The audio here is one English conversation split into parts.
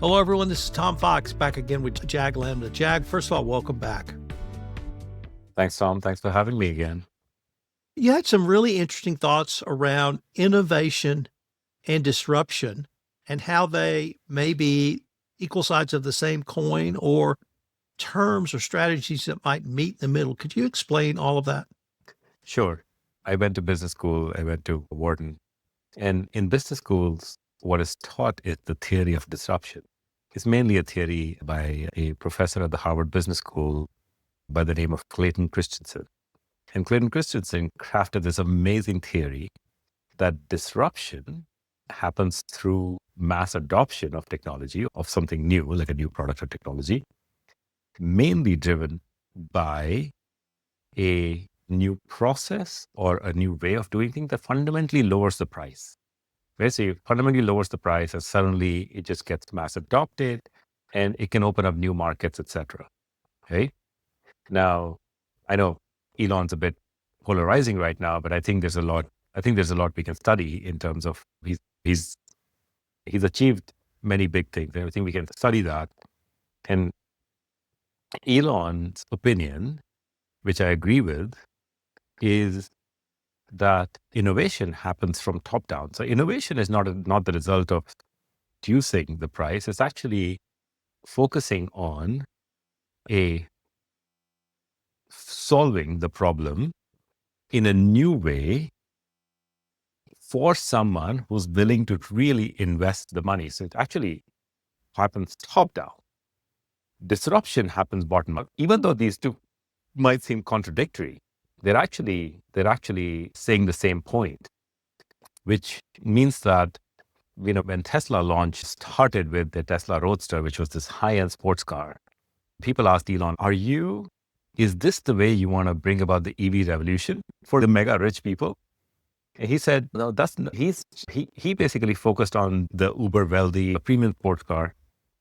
Hello, everyone. This is Tom Fox back again with Jag Lamba. Jag, first of all, welcome back. Thanks, Tom. Thanks for having me again. You had some really interesting thoughts around innovation and disruption and how they may be equal sides of the same coin or terms or strategies that might meet in the middle. Could you explain all of that? Sure. I went to business school. I went to Wharton. And in business schools, what is taught is the theory of disruption. It's mainly a theory by a professor at the Harvard Business School by the name of Clayton Christensen. And Clayton Christensen crafted this amazing theory that disruption happens through mass adoption of technology, of something new, like a new product or technology, mainly driven by a new process or a new way of doing things that fundamentally lowers the price. Basically, fundamentally lowers the price, and suddenly it just gets mass adopted, and it can open up new markets, etc. Okay. Now, I know Elon's a bit polarizing right now, but I think there's a lot. I think there's a lot we can study in terms of he's achieved many big things. I think we can study that. And Elon's opinion, which I agree with, is that innovation happens from top down. So innovation is not the result of reducing the price. It's actually focusing on solving the problem in a new way for someone who's willing to really invest the money. So it actually happens top down. Disruption happens bottom up. Even though these two might seem contradictory, they're actually saying the same point, which means that, when Tesla launched, started with the Tesla Roadster, which was this high-end sports car. People asked Elon, is this the way you want to bring about the EV revolution for the mega rich people? And he said, no, he basically focused on the uber wealthy premium sports car,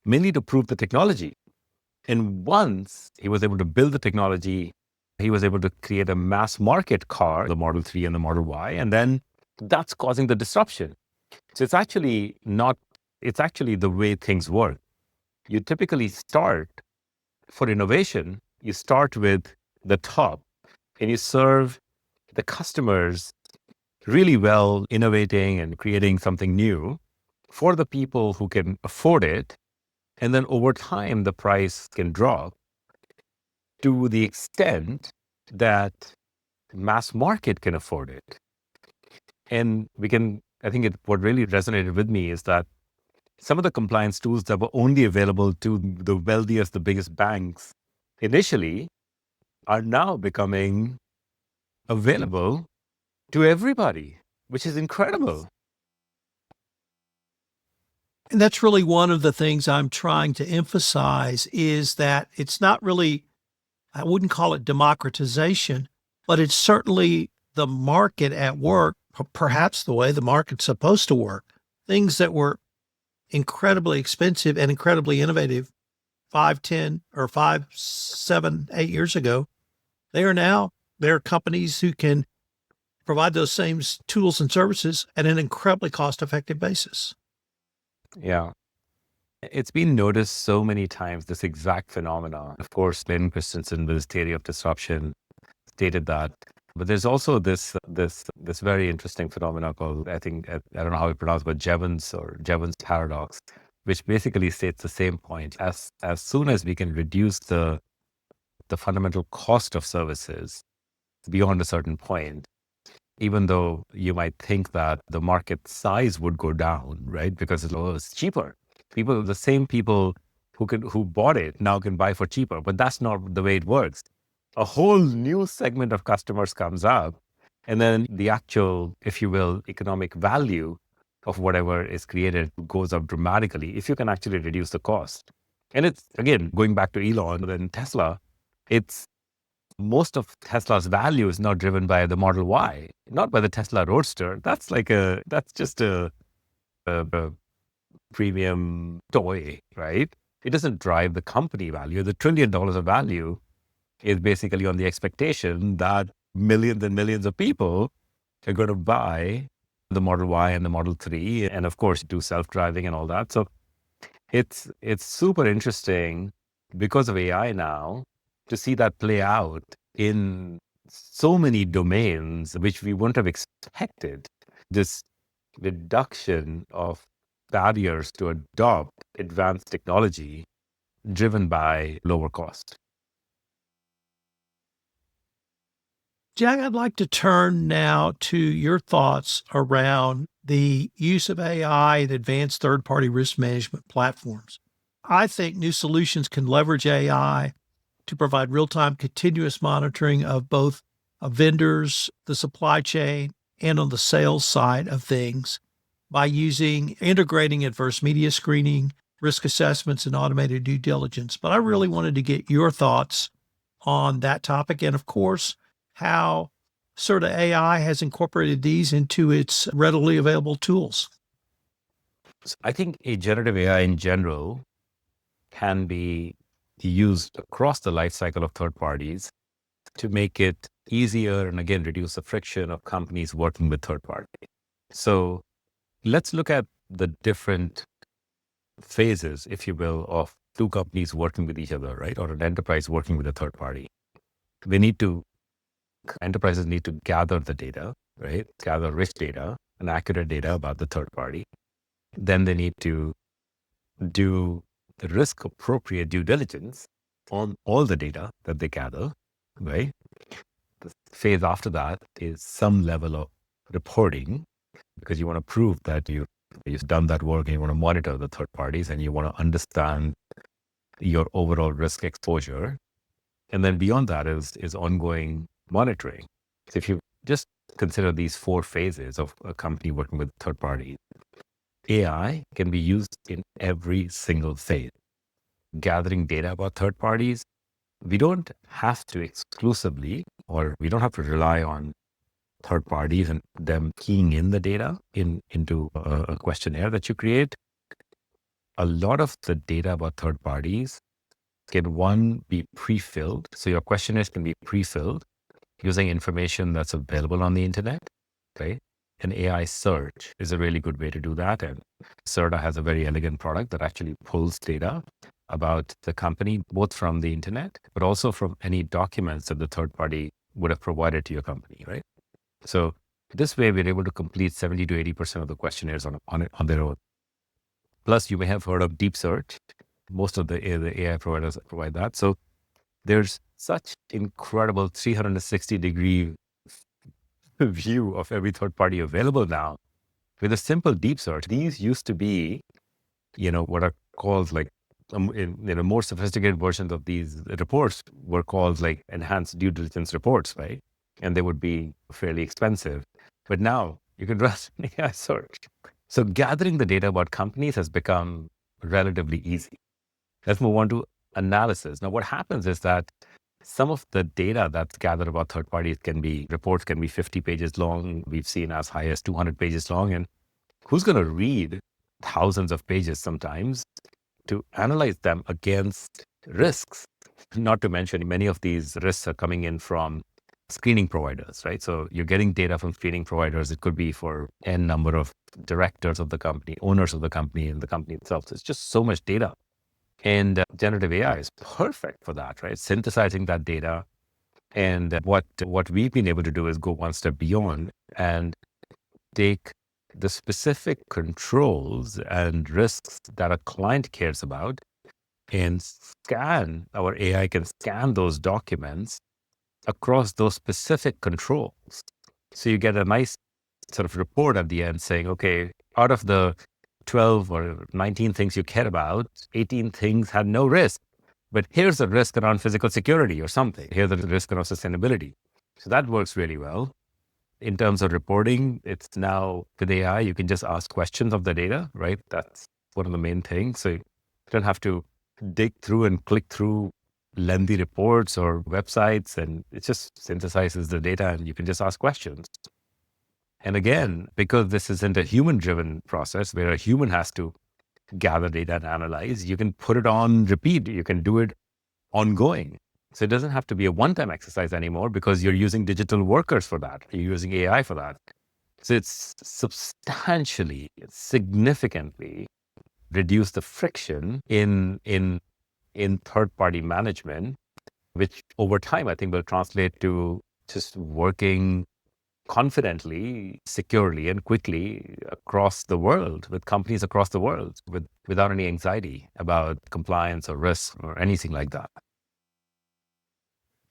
mainly to prove the technology. And once he was able to build the technology, he was able to create a mass market car, the Model 3 and the Model Y, and then that's causing the disruption. So it's actually the way things work. You typically start, for innovation, you start with the top and you serve the customers really well, innovating and creating something new for the people who can afford it. And then over time, the price can drop to the extent that mass market can afford it. And what really resonated with me is that some of the compliance tools that were only available to the wealthiest, the biggest banks initially are now becoming available to everybody, which is incredible. And that's really one of the things I'm trying to emphasize is that it's not really, I wouldn't call it democratization, but it's certainly the market at work, perhaps the way the market's supposed to work. Things that were incredibly expensive and incredibly innovative 5, 10, or 5, 7, 8 years ago, there are companies who can provide those same tools and services at an incredibly cost-effective basis. Yeah. It's been noticed so many times, this exact phenomenon. Of course, Clayton Christensen with his theory of disruption stated that. But there's also this very interesting phenomenon called, I don't know how it's pronounced, but Jevons paradox, which basically states the same point. As soon as we can reduce the fundamental cost of services beyond a certain point, even though you might think that the market size would go down, right? Because it's cheaper. The same people who bought it now can buy for cheaper, but that's not the way it works. A whole new segment of customers comes up, and then the actual, if you will, economic value of whatever is created goes up dramatically if you can actually reduce the cost. And it's, again, going back to Elon and Tesla, most of Tesla's value is not driven by the Model Y, not by the Tesla Roadster. That's just a premium toy, right? It doesn't drive the company value. The $1 trillion of value is basically on the expectation that millions and millions of people are going to buy the Model Y and the Model 3, and of course do self-driving and all that. So it's super interesting because of AI now to see that play out in so many domains which we wouldn't have expected. This reduction of barriers to adopt advanced technology driven by lower cost. Jag, I'd like to turn now to your thoughts around the use of AI and advanced third-party risk management platforms. I think new solutions can leverage AI to provide real-time continuous monitoring of both vendors, the supply chain, and on the sales side of things by integrating adverse media screening, risk assessments, and automated due diligence. But I really wanted to get your thoughts on that topic and, of course, how Certa AI has incorporated these into its readily available tools. So I think a generative AI in general can be used across the life cycle of third parties to make it easier and again reduce the friction of companies working with third parties. So let's look at the different phases, if you will, of two companies working with each other, right? Or an enterprise working with a third party. Enterprises need to gather the data, right? Gather rich data and accurate data about the third party. Then they need to do the risk appropriate due diligence on all the data that they gather, right? The phase after that is some level of reporting because you want to prove that you've done that work and you want to monitor the third parties and you want to understand your overall risk exposure. And then beyond that is ongoing monitoring. So if you just consider these four phases of a company working with third parties, AI can be used in every single phase. Gathering data about third parties, we don't have to exclusively, or we don't have to rely on third parties and them keying in the data into a questionnaire that you create. A lot of the data about third parties can be pre-filled. So your questionnaires can be pre-filled using information that's available on the internet, right? An AI search is a really good way to do that. And Certa has a very elegant product that actually pulls data about the company, both from the internet, but also from any documents that the third party would have provided to your company, right? So this way, we're able to complete 70 to 80% of the questionnaires on their own. Plus, you may have heard of deep search. Most of the AI providers provide that. So there's such incredible 360-degree view of every third party available now. With a simple deep search, these used to be, what are called like, in more sophisticated versions of these reports were called like enhanced due diligence reports, right? And they would be fairly expensive. But now you can run an AI search. So gathering the data about companies has become relatively easy. Let's move on to analysis. Now, what happens is that some of the data that's gathered about third parties reports can be 50 pages long. We've seen as high as 200 pages long. And who's going to read thousands of pages sometimes to analyze them against risks? Not to mention, many of these risks are coming in from screening providers, right? So you're getting data from screening providers. It could be for N number of directors of the company, owners of the company, and the company itself. So it's just so much data. And generative AI is perfect for that, right? Synthesizing that data. And what we've been able to do is go one step beyond and take the specific controls and risks that a client cares about and our AI can scan those documents across those specific controls. So you get a nice sort of report at the end saying, okay, out of the 12 or 19 things you care about, 18 things had no risk. But here's the risk around physical security or something. Here's the risk around sustainability. So that works really well. In terms of reporting, it's now with AI, you can just ask questions of the data, right? That's one of the main things. So you don't have to dig through and click through lengthy reports or websites, and it just synthesizes the data and you can just ask questions. And again, because this isn't a human-driven process where a human has to gather data and analyze, you can put it on repeat. You can do it ongoing. So it doesn't have to be a one-time exercise anymore because you're using digital workers for that. You're using AI for that. So it's significantly reduce the friction in third-party management, which over time I think will translate to just working confidently, securely, and quickly across the world with companies across the world without any anxiety about compliance or risk or anything like that.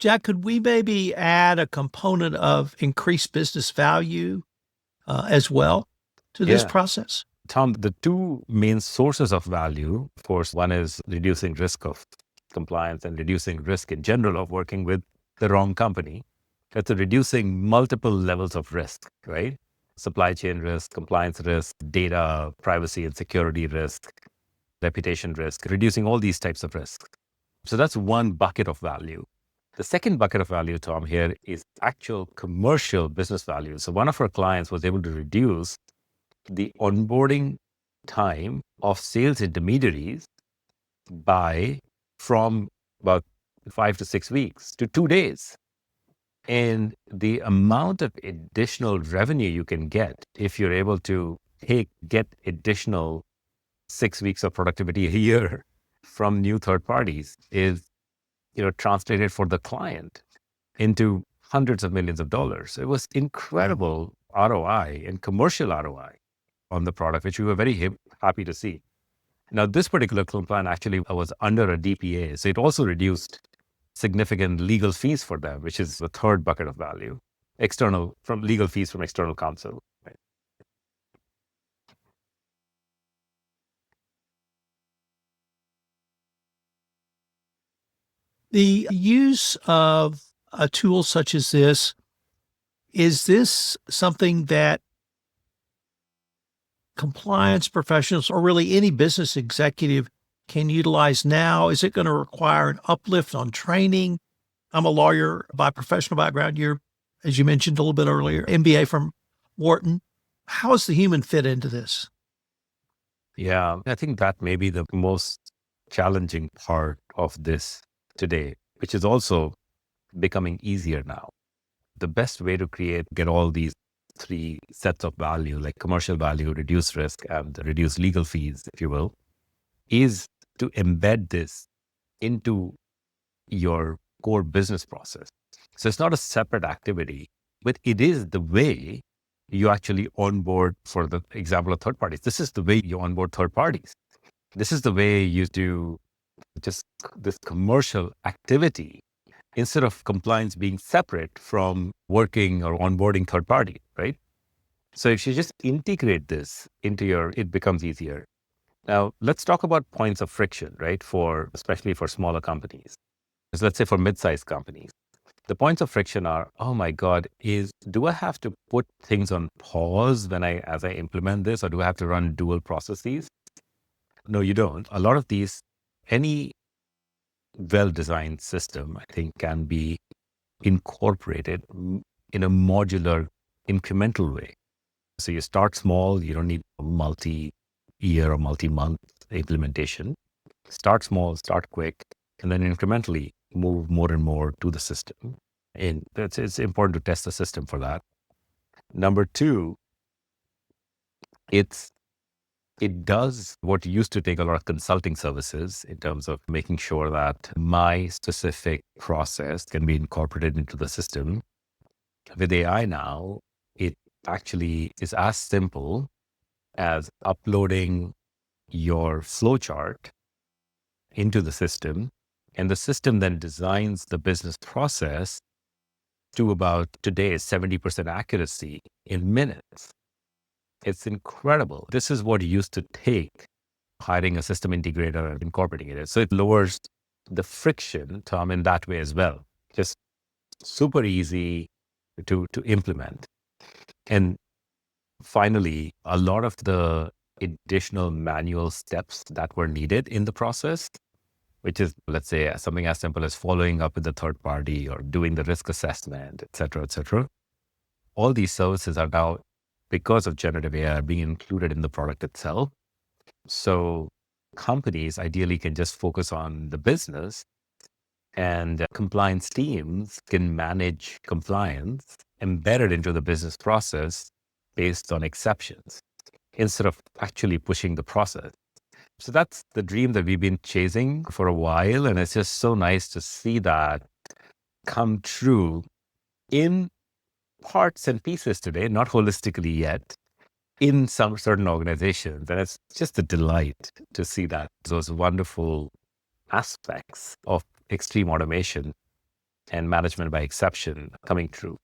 Jack, could we maybe add a component of increased business value as well to this Yeah. process? Tom, the two main sources of value, of course, one is reducing risk of compliance and reducing risk in general of working with the wrong company. That's reducing multiple levels of risk, right? Supply chain risk, compliance risk, data privacy and security risk, reputation risk, reducing all these types of risks. So that's one bucket of value. The second bucket of value, Tom, here is actual commercial business value. So one of our clients was able to reduce the onboarding time of sales intermediaries from about 5 to 6 weeks to 2 days. And the amount of additional revenue you can get if you're able to get additional 6 weeks of productivity a year from new third parties is, translated for the client into hundreds of millions of dollars. It was incredible ROI and commercial ROI on the product, which we were very happy to see. Now, this particular client actually was under a DPA, so it also reduced significant legal fees for them, which is the third bucket of value, from legal fees from external counsel. Right? The use of a tool such as this, is this something that compliance professionals or really any business executive can utilize now? Is it going to require an uplift on training? I'm a lawyer by professional background. You're, as you mentioned a little bit earlier, MBA from Wharton. How does the human fit into this? Yeah, I think that may be the most challenging part of this today, which is also becoming easier now. The best way to get all these three sets of value, like commercial value, reduce risk, and reduce legal fees, if you will, is to embed this into your core business process. So it's not a separate activity, but it is the way you actually onboard, for the example of third parties. This is the way you onboard third parties. This is the way you do just this commercial activity instead of compliance being separate from working or onboarding third party, right? So if you just integrate this into it becomes easier. Now, let's talk about points of friction, right? Especially for smaller companies. So let's say for mid-sized companies, the points of friction are, oh my God, do I have to put things on pause as I implement this, or do I have to run dual processes? No, you don't. A lot of any well-designed system, I think, can be incorporated in a modular, incremental way. So you start small, you don't need a multi-year or multi-month implementation. Start small, start quick, and then incrementally move more and more to the system. And it's important to test the system for that. Number two, it does what used to take a lot of consulting services in terms of making sure that my specific process can be incorporated into the system. With AI now, it actually is as simple as uploading your flowchart into the system, and the system then designs the business process to about today's 70% accuracy in minutes. It's incredible. This is what used to take hiring a system integrator and incorporating it. So it lowers the friction, Tom, in that way as well. Just super easy to implement. And finally, a lot of the additional manual steps that were needed in the process, which is, let's say, something as simple as following up with the third party or doing the risk assessment, et cetera, all these services are now, because of generative AI, being included in the product itself. So companies ideally can just focus on the business, and compliance teams can manage compliance embedded into the business process based on exceptions instead of actually pushing the process. So that's the dream that we've been chasing for a while. And it's just so nice to see that come true in parts and pieces today, not holistically yet, in some certain organizations. And it's just a delight to see that those wonderful aspects of extreme automation and management by exception coming true.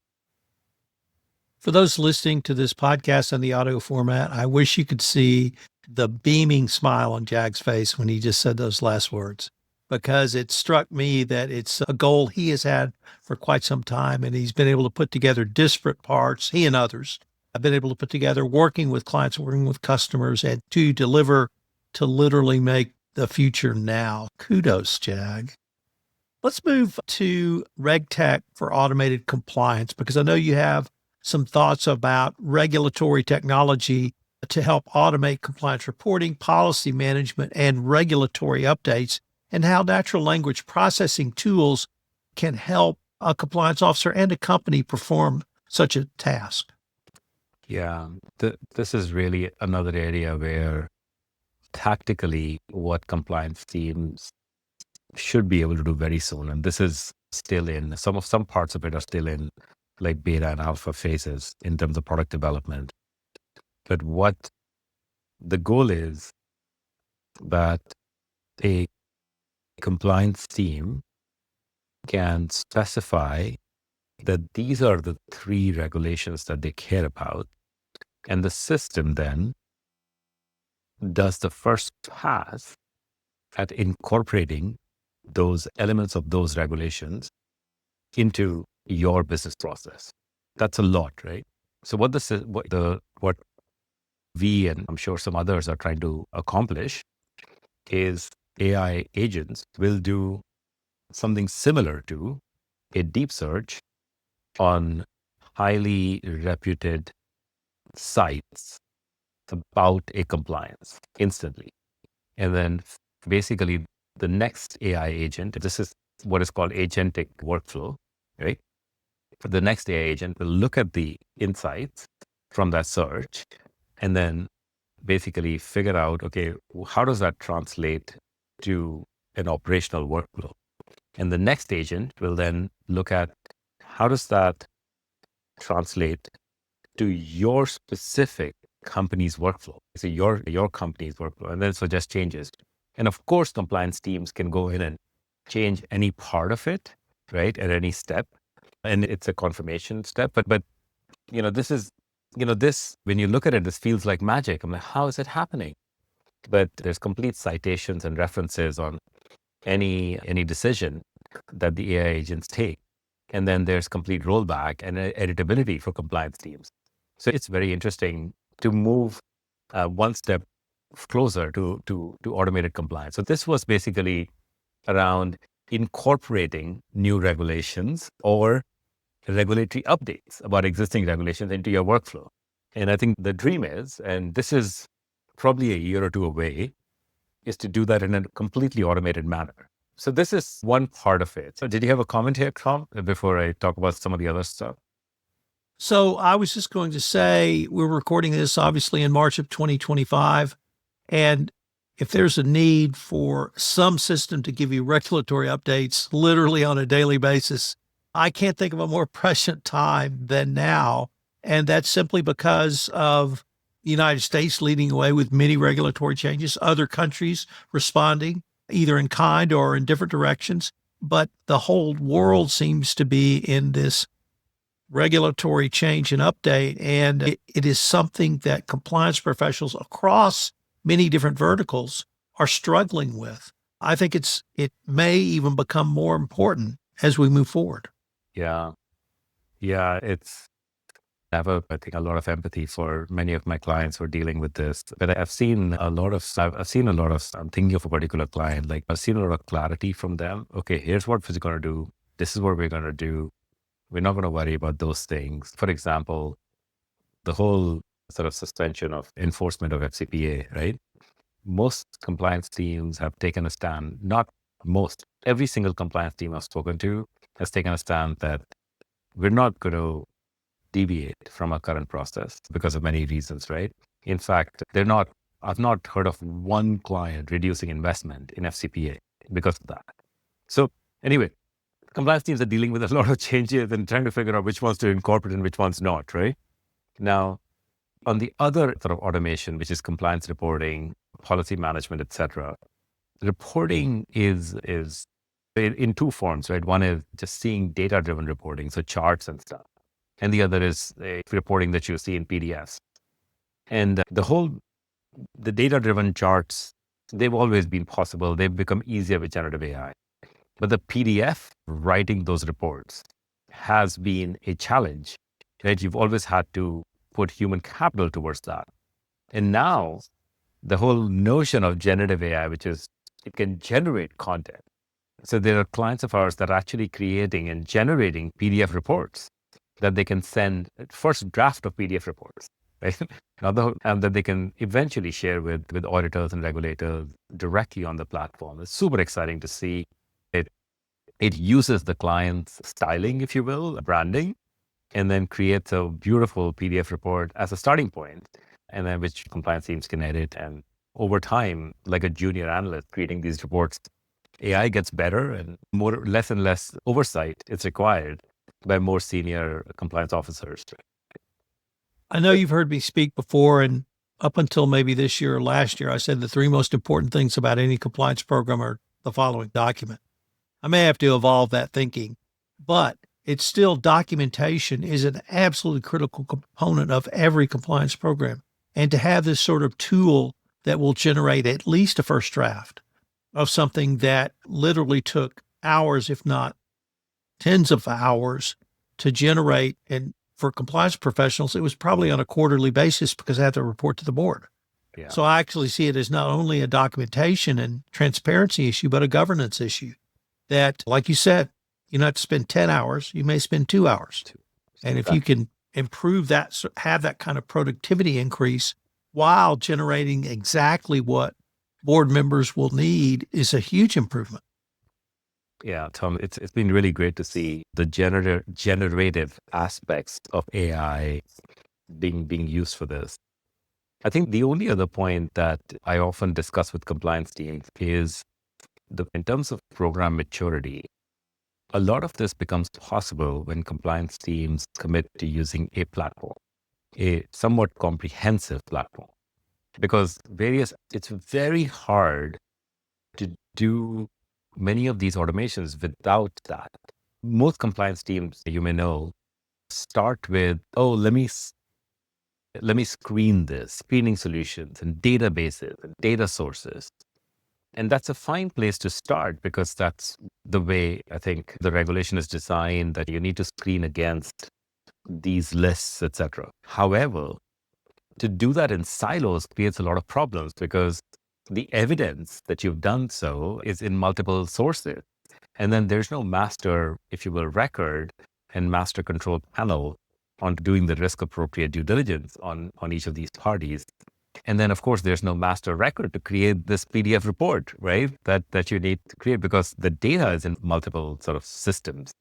For those listening to this podcast in the audio format, I wish you could see the beaming smile on Jag's face when he just said those last words, because it struck me that it's a goal he has had for quite some time, and he's been able to put together disparate parts, he and others have been able to put together, working with clients, working with customers, and to deliver, to literally make the future now. Kudos, Jag. Let's move to RegTech for automated compliance, because I know you have some thoughts about regulatory technology to help automate compliance reporting, policy management, and regulatory updates, and how natural language processing tools can help a compliance officer and a company perform such a task. Yeah, this is really another area where tactically what compliance teams should be able to do very soon. And this is still in some parts of it are still in like beta and alpha phases in terms of product development. But what the goal is that a compliance team can specify that these are the 3 regulations that they care about. And the system then does the first pass at incorporating those elements of those regulations into your business process. That's a lot, right? So what we and I'm sure some others are trying to accomplish is AI agents will do something similar to a deep search on highly reputed sites about a compliance instantly. And then basically the next AI agent, this is what is called agentic workflow, right? The next AI agent will look at the insights from that search and then basically figure out, okay, how does that translate to an operational workflow? And the next agent will then look at how does that translate to your specific company's workflow. So your company's workflow, and then suggest changes. And of course, compliance teams can go in and change any part of it, right, at any step. And it's a confirmation step. But this is, this, when you look at it, this feels like magic. I'm like, how is it happening? But there's complete citations and references on any decision that the AI agents take. And then there's complete rollback and editability for compliance teams. So it's very interesting to move one step closer to automated compliance. So this was basically around incorporating new regulations or regulatory updates about existing regulations into your workflow. And I think the dream is, and this is probably a year or two away, is to do that in a completely automated manner. So this is one part of it. So did you have a comment here, Tom, before I talk about some of the other stuff? So I was just going to say, we're recording this obviously in March of 2025. And if there's a need for some system to give you regulatory updates literally on a daily basis, I can't think of a more prescient time than now. And that's simply because of the United States leading the way with many regulatory changes, other countries responding either in kind or in different directions. But the whole world seems to be in this regulatory change and update. And it is something that compliance professionals across many different verticals are struggling with. I think it may even become more important as we move forward. Yeah. I have, I think, a lot of empathy for many of my clients who are dealing with this. But I've seen a lot of, I'm thinking of a particular client, like I've seen a lot of clarity from them. Okay, here's what we're going to do. This is what we're going to do. We're not going to worry about those things. For example, the whole sort of suspension of enforcement of FCPA, right? Most compliance teams have taken a stand, not most, every single compliance team I've spoken to has taken a stand that we're not going to deviate from our current process because of many reasons, right? In fact, they're not I've not heard of one client reducing investment in FCPA because of that. So anyway, compliance teams are dealing with a lot of changes and trying to figure out which ones to incorporate and which ones not, right? Now, on the other sort of automation, which is compliance reporting, policy management, et cetera, reporting is in two forms, right? One is just seeing data-driven reporting, so charts and stuff. And the other is reporting that you see in PDFs. And the data-driven charts, they've always been possible. They've become easier with generative AI. But the PDF writing those reports has been a challenge, right? You've always had to put human capital towards that. And now the whole notion of generative AI, which is it can generate content. So there are clients of ours that are actually creating and generating PDF reports that they can send, first draft of PDF reports, right? And that they can eventually share with auditors and regulators directly on the platform. It's super exciting to see it. It uses the client's styling, if you will, branding, and then creates a beautiful PDF report as a starting point, and then which compliance teams can edit. And over time, like a junior analyst creating these reports, AI gets better and less and less oversight is required by more senior compliance officers. I know you've heard me speak before, and up until maybe this year or last year, I said the three most important things about any compliance program are the following: document. I may have to evolve that thinking, but it's still documentation is an absolutely critical component of every compliance program. And to have this sort of tool that will generate at least a first draft of something that literally took hours, if not tens of hours to generate. And for compliance professionals, it was probably on a quarterly basis because I had to report to the board. Yeah. So I actually see it as not only a documentation and transparency issue, but a governance issue that, like you said, you don't have to spend 10 hours, you may spend 2 hours. And if you can improve that, have that kind of productivity increase while generating exactly what board members will need, is a huge improvement. Yeah, Tom, it's been really great to see the generative aspects of AI being used for this. I think the only other point that I often discuss with compliance teams is in terms of program maturity, a lot of this becomes possible when compliance teams commit to using a platform, a somewhat comprehensive platform, because it's very hard to do many of these automations without that. Most compliance teams, you may know, start with, let me screen this, screening solutions and databases and data sources. And that's a fine place to start because that's the way I think the regulation is designed, that you need to screen against these lists, etc. However, to do that in silos creates a lot of problems because the evidence that you've done so is in multiple sources. And then there's no master, if you will, record and master control panel on doing the risk appropriate due diligence on each of these parties. And then, of course, there's no master record to create this PDF report, right? That you need to create because the data is in multiple sort of systems.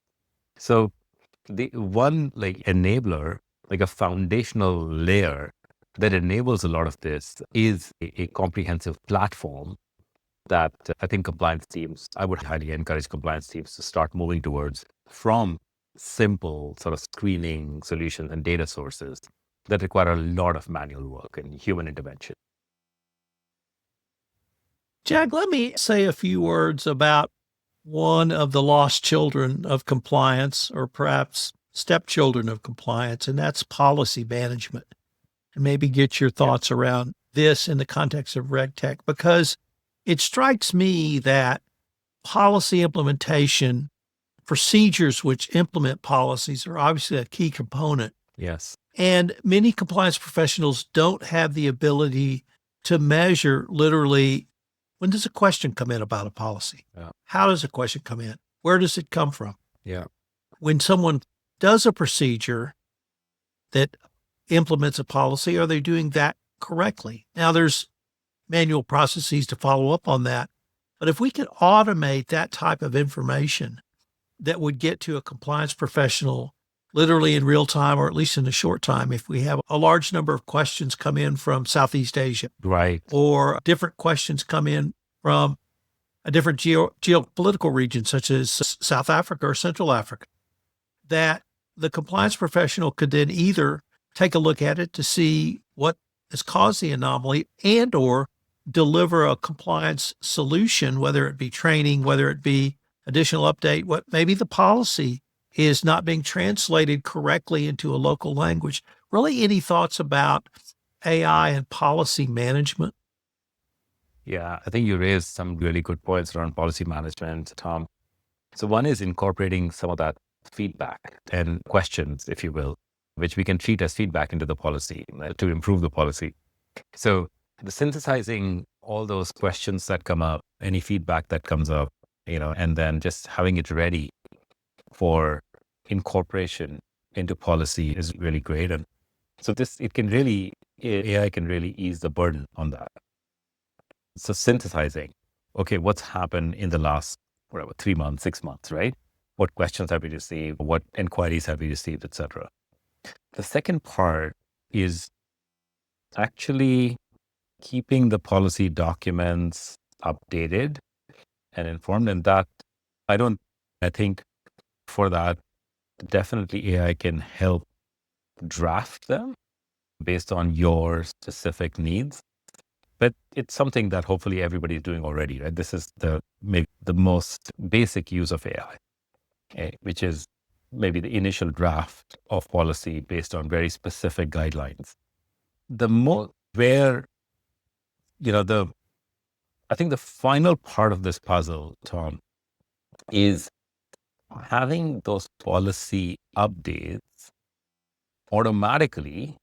So the one enabler, like a foundational layer that enables a lot of this is a comprehensive platform that I think compliance teams, I would highly encourage compliance teams to start moving towards, from simple sort of screening solutions and data sources that require a lot of manual work and human intervention. Jag, let me say a few words about one of the lost children of compliance, or perhaps stepchildren of compliance, and that's policy management. And maybe get your thoughts around this in the context of RegTech, because it strikes me that policy implementation, procedures which implement policies, are obviously a key component. Yes. And many compliance professionals don't have the ability to measure literally, when does a question come in about a policy? Yeah. How does a question come in? Where does it come from? Yeah. When someone does a procedure that implements a policy, are they doing that correctly? Now, there's manual processes to follow up on that. But if we could automate that type of information that would get to a compliance professional literally in real time, or at least in a short time. If we have a large number of questions come in from Southeast Asia, Right. or different questions come in from a different geopolitical region, such as South Africa or Central Africa, that the compliance professional could then either take a look at it to see what has caused the anomaly and or deliver a compliance solution, whether it be training, whether it be additional update, what maybe the policy is not being translated correctly into a local language. Really, any thoughts about AI and policy management? Yeah, I think you raised some really good points around policy management, Tom. So one is incorporating some of that feedback and questions, if you will, which we can treat as feedback into the policy to improve the policy. So the synthesizing all those questions that come up, any feedback that comes up, and then just having it ready for incorporation into policy is really great. And so AI can really ease the burden on that. So synthesizing, okay, what's happened in the last, 3 months, 6 months, right? What questions have we received? What inquiries have we received, etc. The second part is actually keeping the policy documents updated and informed. And that, I think for that, definitely AI can help draft them based on your specific needs. But it's something that hopefully everybody is doing already, right? This is maybe the most basic use of AI, which is maybe the initial draft of policy based on very specific guidelines. I think the final part of this puzzle, Tom, is having those policy updates automatically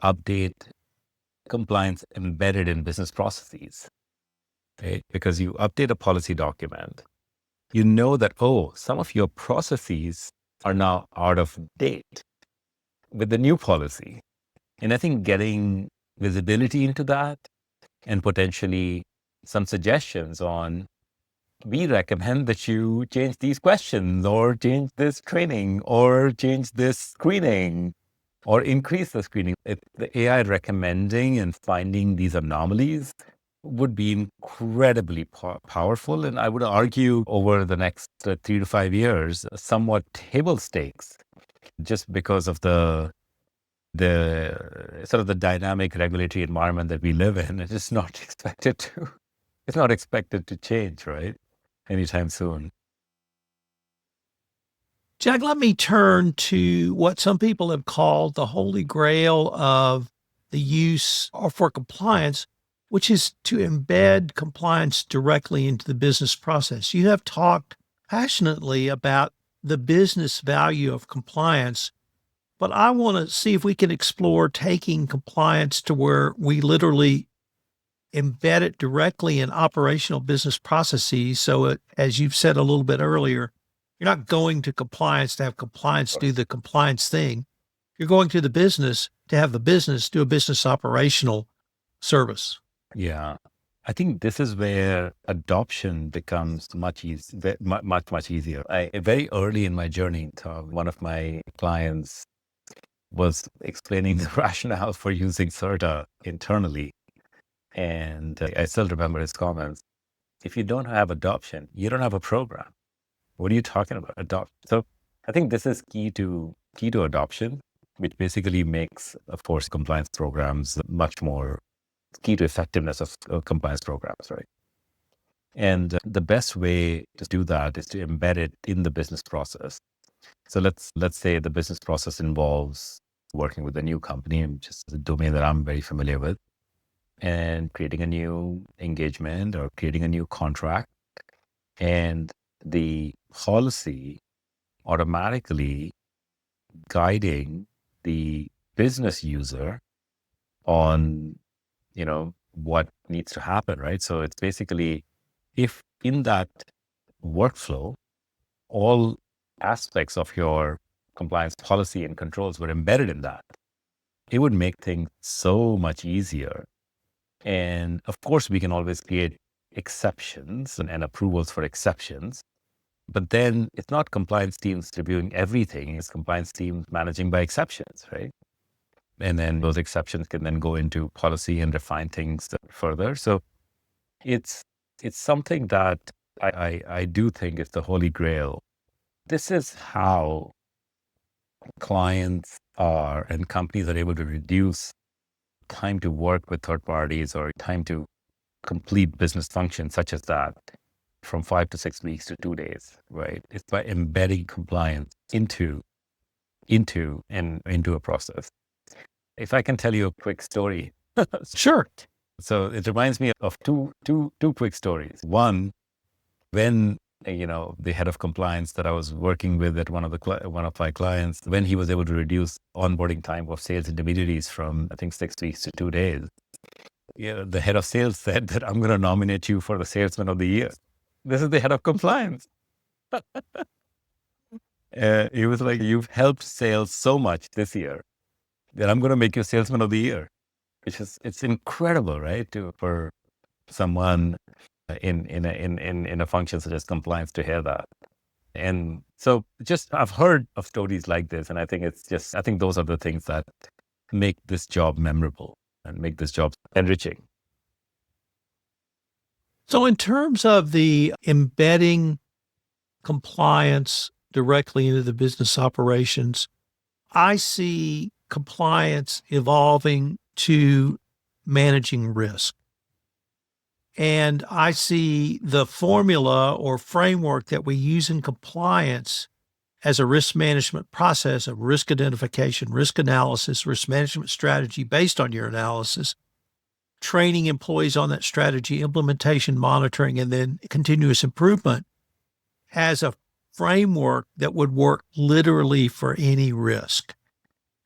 update compliance embedded in business processes, right? Because you update a policy document, you know that, some of your processes are now out of date with the new policy. And I think getting visibility into that and potentially some suggestions on, we recommend that you change these questions or change this training or change this screening or increase the screening. The AI recommending and finding these anomalies would be incredibly powerful. And I would argue over the next 3 to 5 years, somewhat table stakes, just because of the sort of the dynamic regulatory environment that we live in. It's not expected to change, right? Anytime soon. Jag, let me turn to what some people have called the holy grail of the use or for compliance, which is to embed compliance directly into the business process. You have talked passionately about the business value of compliance, but I want to see if we can explore taking compliance to where we literally embed it directly in operational business processes. So as you've said a little bit earlier, you're not going to compliance to have compliance do the compliance thing. You're going to the business to have the business do a business operational service. Yeah. I think this is where adoption becomes much easier. Very early in my journey, one of my clients was explaining the rationale for using Certa internally. And I still remember his comments. If you don't have adoption, you don't have a program. What are you talking about? Adopt. So I think this is key to adoption, which basically makes, of course, compliance programs much more key to effectiveness of compliance programs, right? And the best way to do that is to embed it in the business process. So let's say the business process involves working with a new company, which is a domain that I'm very familiar with, and creating a new engagement or creating a new contract. And the policy automatically guiding the business user on, what needs to happen, right? So it's basically, if in that workflow, all aspects of your compliance policy and controls were embedded in that, it would make things so much easier. And of course, we can always create exceptions and approvals for exceptions. But then it's not compliance teams reviewing everything. It's compliance teams managing by exceptions, right? And then those exceptions can then go into policy and refine things further. So it's something that I do think is the holy grail. This is how clients are and companies are able to reduce time to work with third parties or time to complete business functions such as that from 5 to 6 weeks to 2 days, right? It's by embedding compliance into a process. If I can tell you a quick story. Sure. So it reminds me of two quick stories. One, when the head of compliance that I was working with at one of my clients, when he was able to reduce onboarding time of sales intermediaries from, I think, 6 weeks to 2 days, the head of sales said that I'm going to nominate you for the salesman of the year. This is the head of compliance. He was like, you've helped sales so much this year that I'm going to make you salesman of the year. It's incredible, right? For someone in a function such as compliance to hear that. And so I've heard of stories like this, and I think I think those are the things that make this job memorable and make this job enriching. So in terms of the embedding compliance directly into the business operations, I see compliance evolving to managing risk. And I see the formula or framework that we use in compliance as a risk management process of risk identification, risk analysis, risk management strategy based on your analysis, training employees on that strategy, implementation, monitoring, and then continuous improvement as a framework that would work literally for any risk.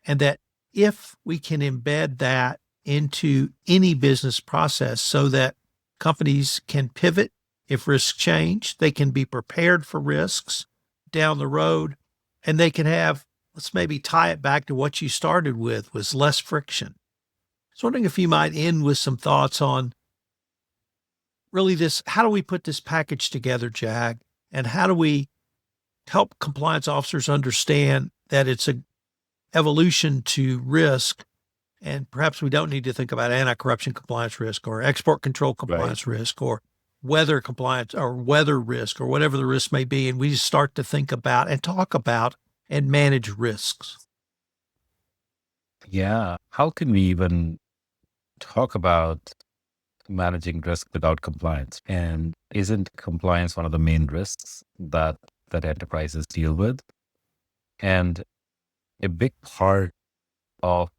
And that if we can embed that into any business process so that companies can pivot if risks change, they can be prepared for risks down the road, and they can have, let's maybe tie it back to what you started with, was less friction. I was wondering if you might end with some thoughts on really this, how do we put this package together, Jag, and how do we help compliance officers understand that it's a evolution to risk, and perhaps we don't need to think about anti-corruption compliance risk or export control compliance risk or weather compliance or weather risk or whatever the risk may be. And we just start to think about and talk about and manage risks. Yeah. How can we even talk about managing risk without compliance? And isn't compliance one of the main risks that enterprises deal with? And a big part of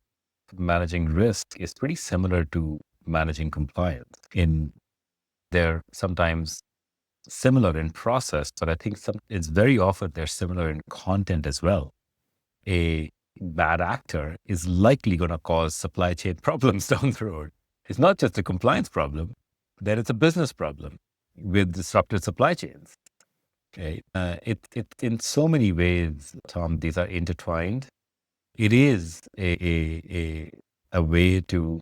managing risk is pretty similar to managing compliance. They're sometimes similar in process, but I think it's very often they're similar in content as well. A bad actor is likely going to cause supply chain problems down the road. It's not just a compliance problem, then it's a business problem with disrupted supply chains. Okay, it in so many ways, Tom, these are intertwined. It is a way to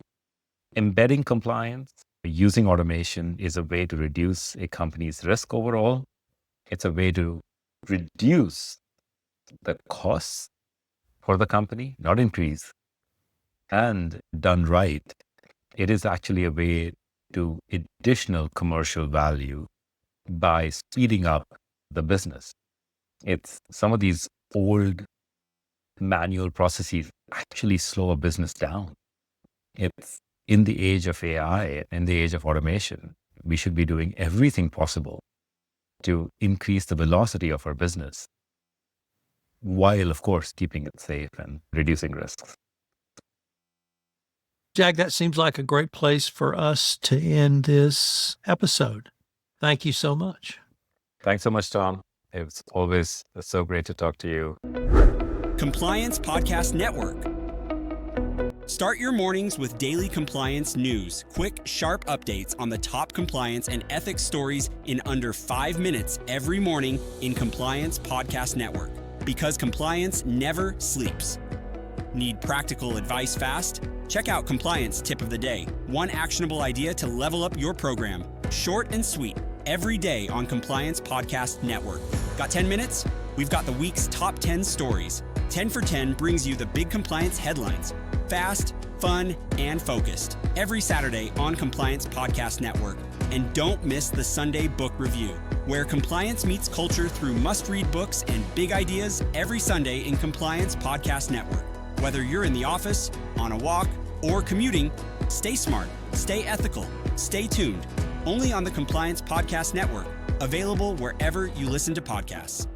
embedding compliance. Using automation is a way to reduce a company's risk overall. It's a way to reduce the costs for the company, not increase. And done right, it is actually a way to additional commercial value by speeding up the business. It's some of these old manual processes actually slow a business down. It's in the age of AI, in the age of automation, we should be doing everything possible to increase the velocity of our business while, of course, keeping it safe and reducing risks. Jag, that seems like a great place for us to end this episode. Thank you so much. Thanks so much, Tom. It's always so great to talk to you. Compliance Podcast Network. Start your mornings with daily compliance news, quick, sharp updates on the top compliance and ethics stories in under 5 minutes every morning in Compliance Podcast Network. Because compliance never sleeps. Need practical advice fast? Check out Compliance Tip of the Day. One actionable idea to level up your program. Short and sweet, every day on Compliance Podcast Network. Got 10 minutes? We've got the week's top 10 stories. 10 for 10 brings you the big compliance headlines. Fast, fun, and focused. Every Saturday on Compliance Podcast Network. And don't miss the Sunday Book Review, where compliance meets culture through must-read books and big ideas every Sunday in Compliance Podcast Network. Whether you're in the office, on a walk, or commuting, stay smart, stay ethical, stay tuned. Only on the Compliance Podcast Network. Available wherever you listen to podcasts.